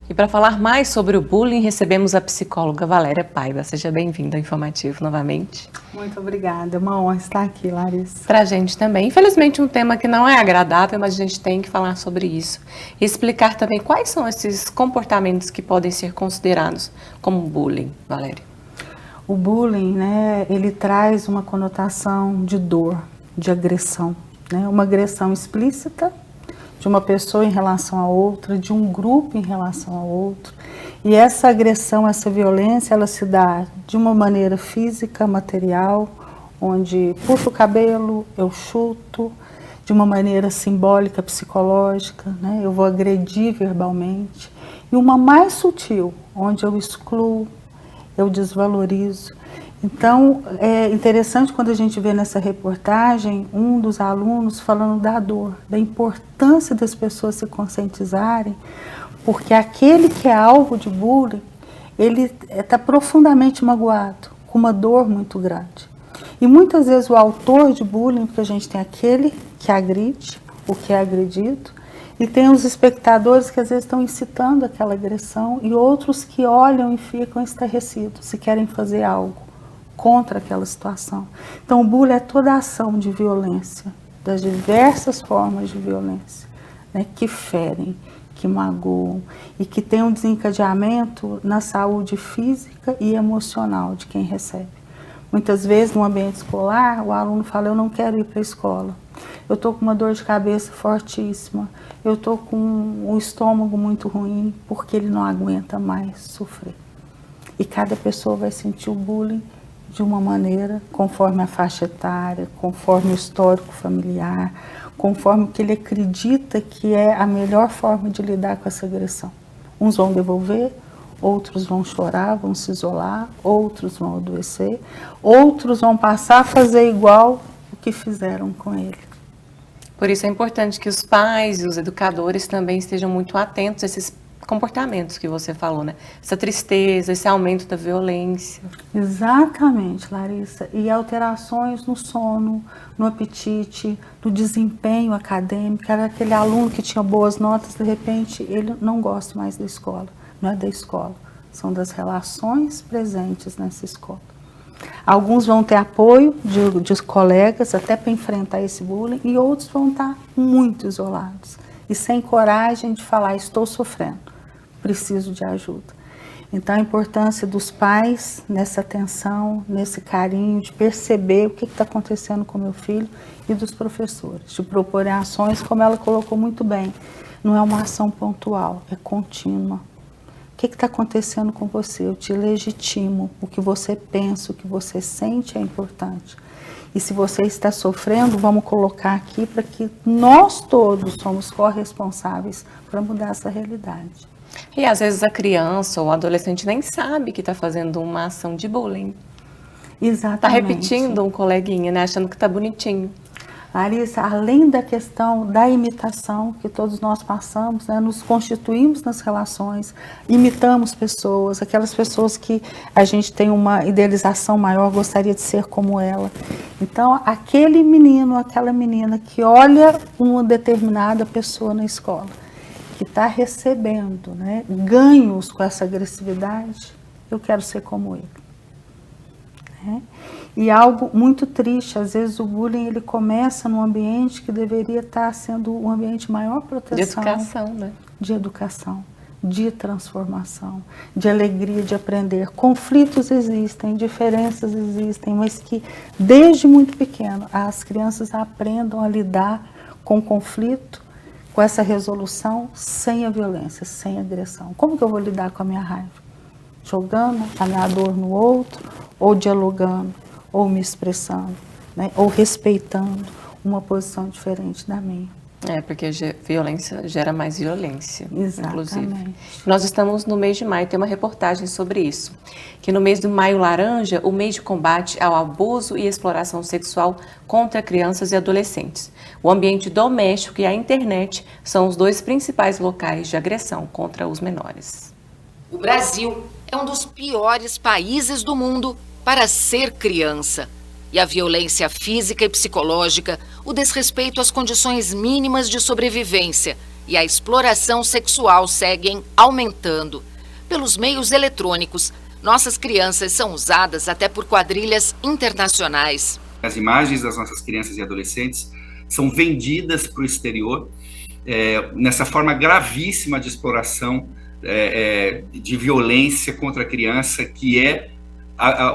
E para falar mais sobre o bullying, recebemos a psicóloga Valéria Paiva. Seja bem-vinda ao Informativo novamente. Muito obrigada, é uma honra estar aqui, Larissa. Para a gente também. Infelizmente, um tema que não é agradável, mas a gente tem que falar sobre isso. E explicar também quais são esses comportamentos que podem ser considerados como bullying, Valéria. O bullying, né, ele traz uma conotação de dor, de agressão, né? Uma agressão explícita de uma pessoa em relação a outra, de um grupo em relação a outro. E essa agressão, essa violência, ela se dá de uma maneira física, material, onde puxo o cabelo, eu chuto, de uma maneira simbólica, psicológica, né? Eu vou agredir verbalmente. E uma mais sutil, onde eu excluo, eu desvalorizo. Então, é interessante quando a gente vê nessa reportagem um dos alunos falando da dor, da importância das pessoas se conscientizarem, porque aquele que é alvo de bullying, ele está profundamente magoado, com uma dor muito grande. E muitas vezes o autor de bullying, porque a gente tem aquele que agride, o que é agredido, e tem os espectadores que às vezes estão incitando aquela agressão e outros que olham e ficam estarrecidos, se querem fazer algo contra aquela situação. Então o bullying é toda a ação de violência, das diversas formas de violência, né, que ferem, que magoam e que tem um desencadeamento na saúde física e emocional de quem recebe. Muitas vezes no ambiente escolar o aluno fala: eu não quero ir para a escola, eu estou com uma dor de cabeça fortíssima, eu estou com um estômago muito ruim, porque ele não aguenta mais sofrer. E cada pessoa vai sentir o bullying de uma maneira, conforme a faixa etária, conforme o histórico familiar, conforme o que ele acredita que é a melhor forma de lidar com essa agressão. Uns vão devolver, outros vão chorar, vão se isolar, outros vão adoecer, outros vão passar a fazer igual o que fizeram com ele. Por isso é importante que os pais e os educadores também estejam muito atentos a esses comportamentos que você falou, né? Essa tristeza, esse aumento da violência. Exatamente, Larissa. E alterações no sono, no apetite, no desempenho acadêmico. Era aquele aluno que tinha boas notas, de repente ele não gosta mais da escola. Não é da escola, são das relações presentes nessa escola. Alguns vão ter apoio de colegas até para enfrentar esse bullying e outros vão estar muito isolados e sem coragem de falar: estou sofrendo, preciso de ajuda. Então a importância dos pais nessa atenção, nesse carinho, de perceber o que está acontecendo com meu filho, e dos professores, de propor ações, como ela colocou muito bem, não é uma ação pontual, é contínua. O que está acontecendo com você? Eu te legitimo. O que você pensa, o que você sente é importante. E se você está sofrendo, vamos colocar aqui para que nós todos somos corresponsáveis para mudar essa realidade. E às vezes a criança ou o adolescente nem sabe que está fazendo uma ação de bullying. Exatamente. Está repetindo um coleguinha, né? Achando que está bonitinho. Larissa, além da questão da imitação que todos nós passamos, né, nos constituímos nas relações, imitamos pessoas, aquelas pessoas que a gente tem uma idealização maior, gostaria de ser como ela. Então, aquele menino, aquela menina que olha uma determinada pessoa na escola, que está recebendo, né, ganhos com essa agressividade, eu quero ser como ele. Né? E algo muito triste, às vezes o bullying ele começa num ambiente que deveria estar sendo um ambiente de maior proteção. De educação, né? De educação, de transformação, de alegria de aprender. Conflitos existem, diferenças existem, mas que desde muito pequeno as crianças aprendam a lidar com o conflito, com essa resolução, sem a violência, sem a agressão. Como que eu vou lidar com a minha raiva? Jogando a minha dor no outro, ou dialogando, ou me expressando, né? Ou respeitando uma posição diferente da minha. É, porque violência gera mais violência, Exatamente. Inclusive. Nós estamos no mês de maio, tem uma reportagem sobre isso. Que no mês de maio laranja, o mês de combate ao abuso e exploração sexual contra crianças e adolescentes. O ambiente doméstico e a internet são os dois principais locais de agressão contra os menores. O Brasil é um dos piores países do mundo para ser criança. E a violência física e psicológica, o desrespeito às condições mínimas de sobrevivência e a exploração sexual seguem aumentando. Pelos meios eletrônicos, nossas crianças são usadas até por quadrilhas internacionais. As imagens das nossas crianças e adolescentes são vendidas para o exterior nessa forma gravíssima de exploração, de violência contra a criança, que é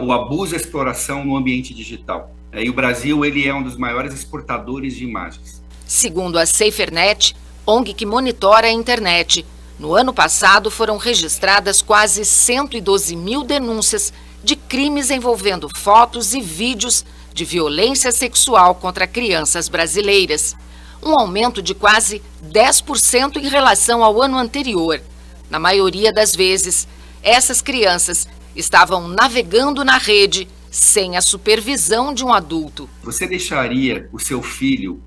o abuso e a exploração no ambiente digital. E o Brasil ele é um dos maiores exportadores de imagens. Segundo a SaferNet, ONG que monitora a internet, no ano passado foram registradas quase 112 mil denúncias de crimes envolvendo fotos e vídeos de violência sexual contra crianças brasileiras, um aumento de quase 10% em relação ao ano anterior. Na maioria das vezes, essas crianças estavam navegando na rede sem a supervisão de um adulto. Você deixaria o seu filho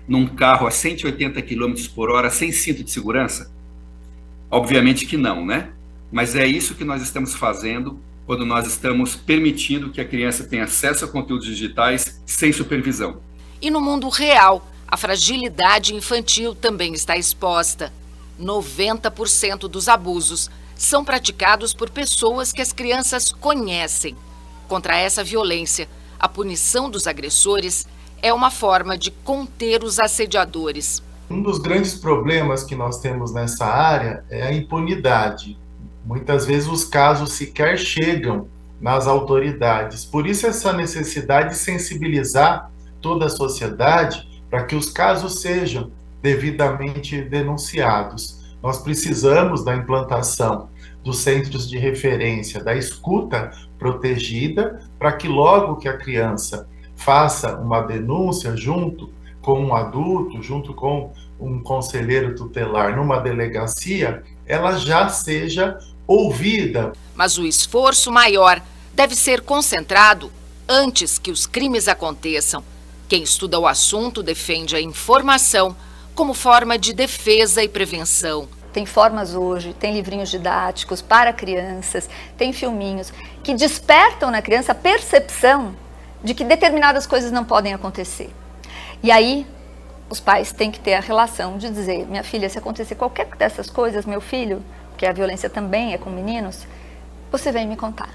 num carro a 180 km por hora sem cinto de segurança? Obviamente que não, né? Mas é isso que nós estamos fazendo quando nós estamos permitindo que a criança tenha acesso a conteúdos digitais sem supervisão. E no mundo real, a fragilidade infantil também está exposta. 90% dos abusos são praticados por pessoas que as crianças conhecem. Contra essa violência, a punição dos agressores é uma forma de conter os assediadores. Um dos grandes problemas que nós temos nessa área é a impunidade. Muitas vezes os casos sequer chegam nas autoridades. Por isso essa necessidade de sensibilizar toda a sociedade para que os casos sejam devidamente denunciados. Nós precisamos da implantação dos centros de referência, da escuta protegida, para que logo que a criança faça uma denúncia junto com um adulto, junto com um conselheiro tutelar numa delegacia, ela já seja ouvida. Mas o esforço maior deve ser concentrado antes que os crimes aconteçam. Quem estuda o assunto defende a informação como forma de defesa e prevenção. Tem formas hoje, tem livrinhos didáticos para crianças, tem filminhos que despertam na criança a percepção de que determinadas coisas não podem acontecer. E aí, os pais têm que ter a relação de dizer: minha filha, se acontecer qualquer dessas coisas, meu filho, que a violência também é com meninos, você vem me contar.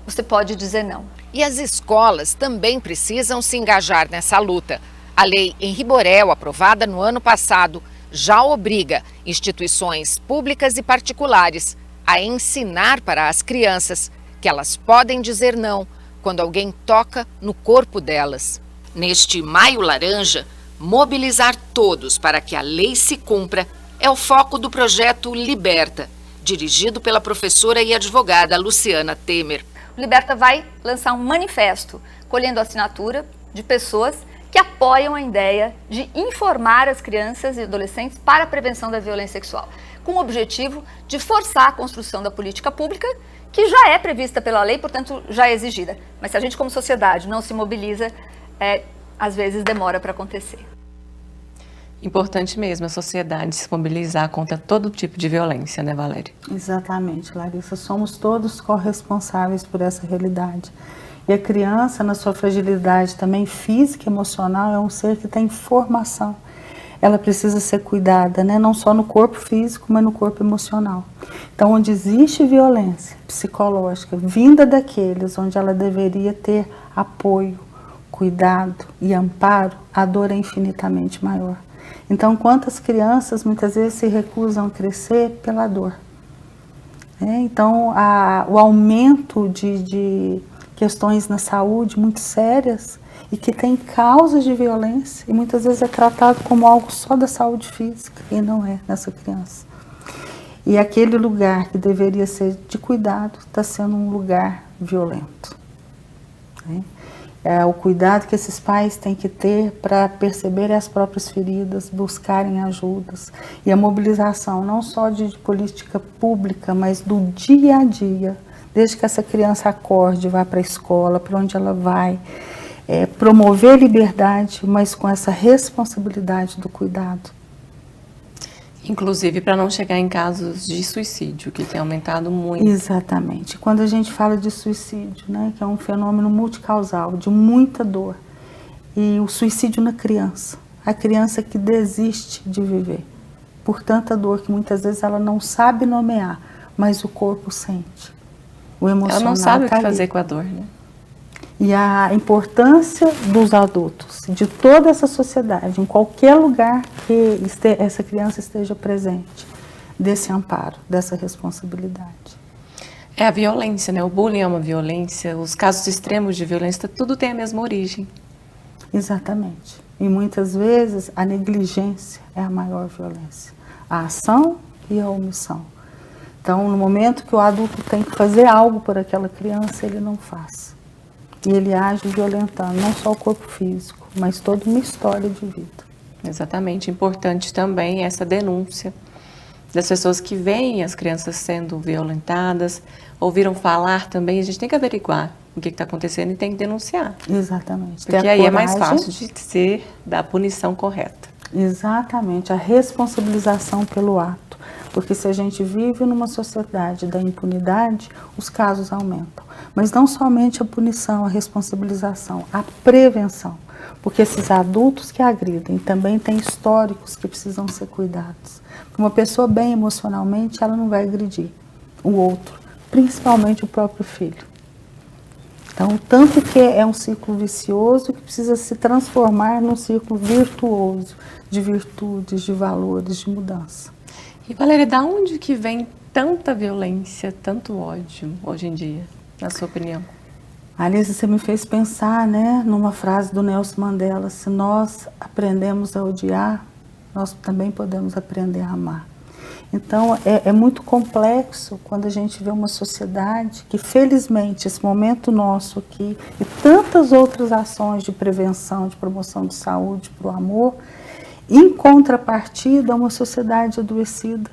Você pode dizer não. E as escolas também precisam se engajar nessa luta. A lei Henri Borel, aprovada no ano passado, já obriga instituições públicas e particulares a ensinar para as crianças que elas podem dizer não quando alguém toca no corpo delas. Neste Maio Laranja, mobilizar todos para que a lei se cumpra é o foco do projeto Liberta, dirigido pela professora e advogada Luciana Temer. O Liberta vai lançar um manifesto colhendo assinatura de pessoas que apoiam a ideia de informar as crianças e adolescentes para a prevenção da violência sexual, com o objetivo de forçar a construção da política pública, que já é prevista pela lei, portanto já é exigida. Mas se a gente como sociedade não se mobiliza, às vezes demora para acontecer. Importante mesmo a sociedade se mobilizar contra todo tipo de violência, né, Valéria? Exatamente, Larissa. Somos todos corresponsáveis por essa realidade. E a criança, na sua fragilidade também física e emocional, é um ser que tem formação. Ela precisa ser cuidada, né? Não só no corpo físico, mas no corpo emocional. Então, onde existe violência psicológica, vinda daqueles onde ela deveria ter apoio, cuidado e amparo, a dor é infinitamente maior. Então, quantas crianças muitas vezes se recusam a crescer pela dor? Então, o aumento de questões na saúde muito sérias e que tem causas de violência e muitas vezes é tratado como algo só da saúde física e não é nessa criança. E aquele lugar que deveria ser de cuidado está sendo um lugar violento. O cuidado que esses pais têm que ter para perceberem as próprias feridas, buscarem ajudas e a mobilização não só de política pública, mas do dia a dia, desde que essa criança acorde, vá para a escola, para onde ela vai, promover liberdade, mas com essa responsabilidade do cuidado. Inclusive para não chegar em casos de suicídio, que tem aumentado muito. Exatamente. Quando a gente fala de suicídio, né, que é um fenômeno multicausal, de muita dor, e o suicídio na criança, a criança que desiste de viver, por tanta dor que muitas vezes ela não sabe nomear, mas o corpo sente. O emocional ela não sabe o que tá fazer ali. com a dor, né? E a importância dos adultos, de toda essa sociedade, em qualquer lugar que essa criança esteja presente, desse amparo, dessa responsabilidade. É a violência, né? O bullying é uma violência, os casos extremos de violência, tudo tem a mesma origem. Exatamente. E muitas vezes a negligência é a maior violência. A ação e a omissão. Então, no momento que o adulto tem que fazer algo por aquela criança, ele não faz. E ele age violentando não só o corpo físico, mas toda uma história de vida. Exatamente. Importante também essa denúncia das pessoas que veem as crianças sendo violentadas, ouviram falar também, a gente tem que averiguar o que está acontecendo e tem que denunciar. Exatamente. Porque aí é mais fácil de ser da punição correta. Exatamente, a responsabilização pelo ato. Porque se a gente vive numa sociedade da impunidade, os casos aumentam. Mas não somente a punição, a responsabilização, a prevenção. Porque esses adultos que agridem também têm históricos que precisam ser cuidados. Uma pessoa bem emocionalmente, ela não vai agredir o outro, principalmente o próprio filho. Então, tanto que é um ciclo vicioso que precisa se transformar num ciclo virtuoso, de virtudes, de valores, de mudança. E Valéria, da onde que vem tanta violência, tanto ódio hoje em dia, na sua opinião? Alice, você me fez pensar, né, numa frase do Nelson Mandela: se nós aprendemos a odiar, nós também podemos aprender a amar. Então, é muito complexo quando a gente vê uma sociedade que, felizmente, esse momento nosso aqui e tantas outras ações de prevenção, de promoção de saúde, para o amor, em contrapartida, uma sociedade adoecida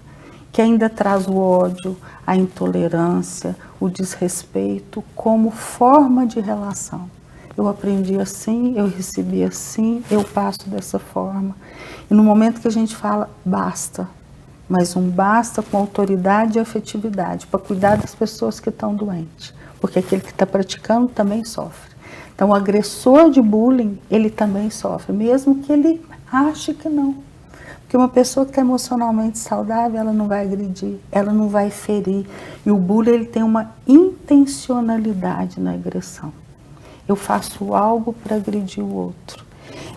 que ainda traz o ódio, a intolerância, o desrespeito como forma de relação. Eu aprendi assim, eu recebi assim, eu passo dessa forma. E no momento que a gente fala, basta, mas um basta com autoridade e afetividade, para cuidar das pessoas que estão doentes, porque aquele que está praticando também sofre. Então, o agressor de bullying, ele também sofre, mesmo que ele ache que não. Porque uma pessoa que está emocionalmente saudável, ela não vai agredir, ela não vai ferir. E o bullying, ele tem uma intencionalidade na agressão. Eu faço algo para agredir o outro.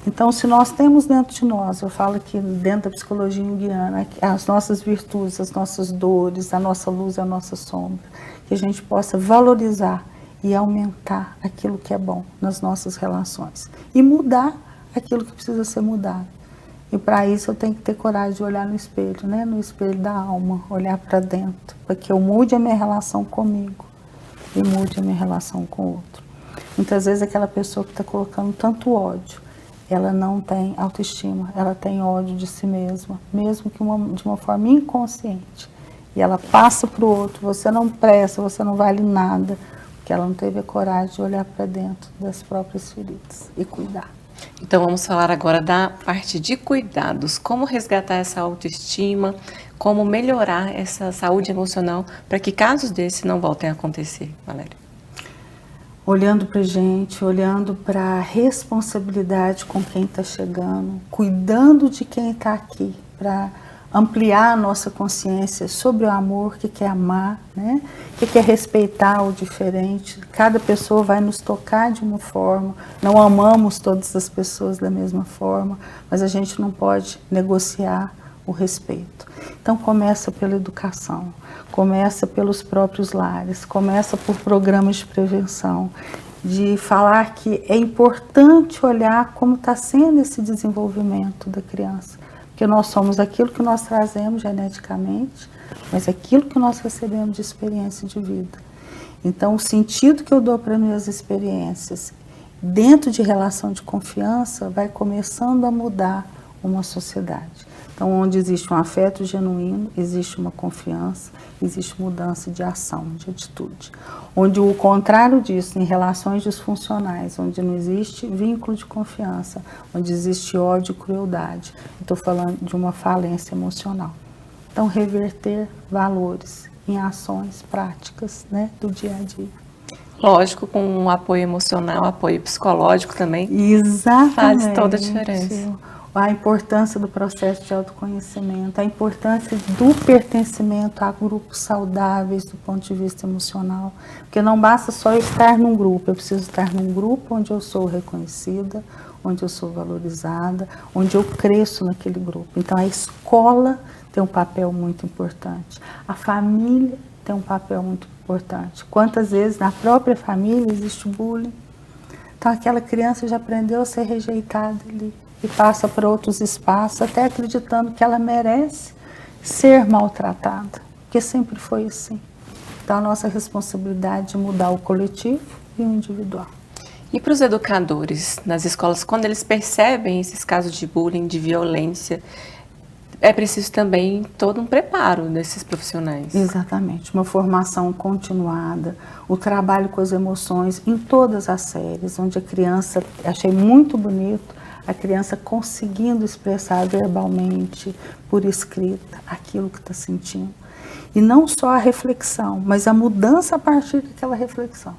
Então, se nós temos dentro de nós, eu falo aqui dentro da psicologia junguiana, as nossas virtudes, as nossas dores, a nossa luz e a nossa sombra, que a gente possa valorizar e aumentar aquilo que é bom nas nossas relações e mudar aquilo que precisa ser mudado. E para isso eu tenho que ter coragem de olhar no espelho, né? No espelho da alma, olhar para dentro, para que eu mude a minha relação comigo e mude a minha relação com o outro. Muitas vezes aquela pessoa que está colocando tanto ódio, ela não tem autoestima, ela tem ódio de si mesma, mesmo que de uma forma inconsciente. E ela passa para o outro, você não presta, você não vale nada, porque ela não teve a coragem de olhar para dentro das próprias feridas e cuidar. Então vamos falar agora da parte de cuidados, como resgatar essa autoestima, como melhorar essa saúde emocional para que casos desses não voltem a acontecer, Valéria. Olhando para a gente, olhando para a responsabilidade com quem está chegando, cuidando de quem está aqui, para ampliar a nossa consciência sobre o amor, que quer amar, né? Que quer respeitar o diferente. Cada pessoa vai nos tocar de uma forma, não amamos todas as pessoas da mesma forma, mas a gente não pode negociar o respeito. Então começa pela educação, começa pelos próprios lares, começa por programas de prevenção, de falar que é importante olhar como está sendo esse desenvolvimento da criança, porque nós somos aquilo que nós trazemos geneticamente, mas aquilo que nós recebemos de experiência de vida. Então, o sentido que eu dou para minhas experiências, dentro de relação de confiança, vai começando a mudar uma sociedade. Então, onde existe um afeto genuíno, existe uma confiança, existe mudança de ação, de atitude. Onde o contrário disso, em relações disfuncionais, onde não existe vínculo de confiança, onde existe ódio e crueldade. Estou falando de uma falência emocional. Então, reverter valores em ações práticas, né, do dia a dia. Lógico, com um apoio emocional, apoio psicológico também. Exatamente. Faz toda a diferença. a importância do processo de autoconhecimento, a importância do pertencimento a grupos saudáveis do ponto de vista emocional, porque não basta só eu estar num grupo, eu preciso estar num grupo onde eu sou reconhecida, onde eu sou valorizada, onde eu cresço naquele grupo. Então a escola tem um papel muito importante, a família tem um papel muito importante. Quantas vezes na própria família existe bullying? Então aquela criança já aprendeu a ser rejeitada ali e passa para outros espaços, até acreditando que ela merece ser maltratada, porque sempre foi assim. Então a nossa responsabilidade é mudar o coletivo e o individual. E para os educadores nas escolas, quando eles percebem esses casos de bullying, de violência, é preciso também todo um preparo desses profissionais. Exatamente, uma formação continuada, o trabalho com as emoções em todas as séries, onde a criança, achei muito bonito, a criança conseguindo expressar verbalmente, por escrita, aquilo que está sentindo. E não só a reflexão, mas a mudança a partir daquela reflexão.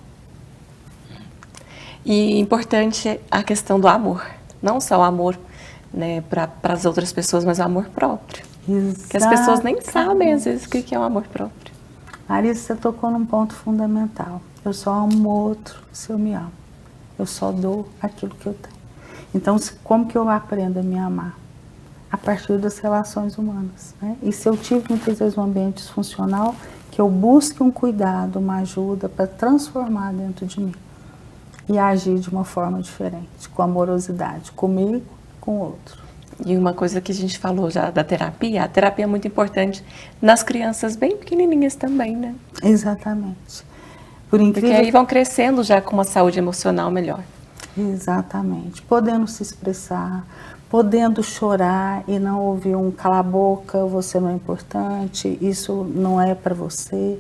E importante a questão do amor, não só o amor, né, para as outras pessoas, mas o amor próprio. Exatamente. Que as pessoas nem sabem, às vezes, o que é o amor próprio. Larissa, você tocou num ponto fundamental. Eu só amo o outro se eu me amo. Eu só dou aquilo que eu tenho. Então, como que eu aprendo a me amar? A partir das relações humanas, né? E se eu tive muitas vezes um ambiente disfuncional, que eu busque um cuidado, uma ajuda para transformar dentro de mim e agir de uma forma diferente, com amorosidade, comigo, com o outro. E uma coisa que a gente falou já da terapia, a terapia é muito importante nas crianças bem pequenininhas também, né? Exatamente. Por incrível... Porque aí vão crescendo já com uma saúde emocional melhor. Exatamente. Podendo se expressar, podendo chorar e não ouvir um cala a boca, você não é importante, isso não é para você.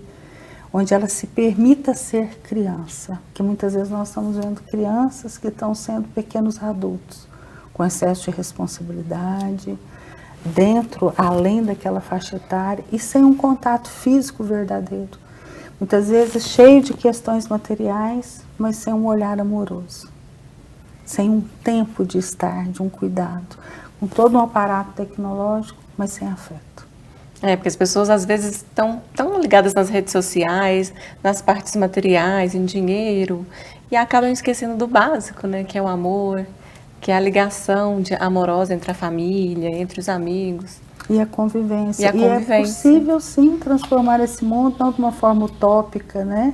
Onde ela se permita ser criança. Porque muitas vezes nós estamos vendo crianças que estão sendo pequenos adultos, com excesso de responsabilidade, dentro, além daquela faixa etária, e sem um contato físico verdadeiro. Muitas vezes cheio de questões materiais, mas sem um olhar amoroso. Sem um tempo de estar, de um cuidado. Com todo um aparato tecnológico, mas sem afeto. Porque as pessoas às vezes estão tão ligadas nas redes sociais, nas partes materiais, em dinheiro, e acabam esquecendo do básico, né? Que é o amor, que é a ligação amorosa entre a família, entre os amigos. E a convivência. E é possível, sim, transformar esse mundo, não de uma forma utópica, né?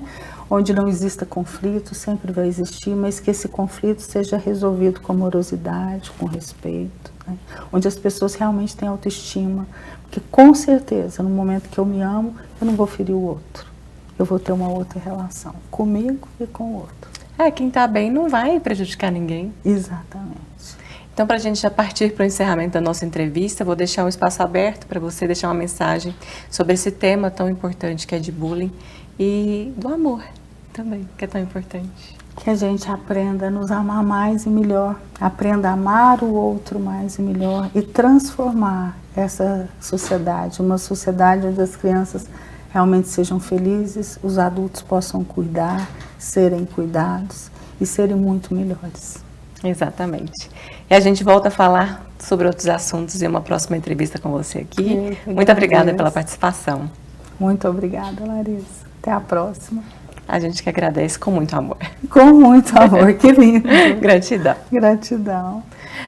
Onde não exista conflito, sempre vai existir, mas que esse conflito seja resolvido com amorosidade, com respeito, né? Onde as pessoas realmente têm autoestima, porque com certeza, no momento que eu me amo, eu não vou ferir o outro, eu vou ter uma outra relação, comigo e com o outro. Quem está bem não vai prejudicar ninguém. Exatamente. Então, para a gente já partir para o encerramento da nossa entrevista, vou deixar um espaço aberto para você deixar uma mensagem sobre esse tema tão importante que é de bullying e do amor também, que é tão importante. Que a gente aprenda a nos amar mais e melhor, aprenda a amar o outro mais e melhor e transformar essa sociedade, uma sociedade onde as crianças realmente sejam felizes, os adultos possam cuidar, serem cuidados e serem muito melhores. Exatamente. E a gente volta a falar sobre outros assuntos em uma próxima entrevista com você aqui. Muito obrigada pela participação. Muito obrigada, Larissa. Até a próxima. A gente que agradece com muito amor. Com muito amor, que lindo. Gratidão. Gratidão.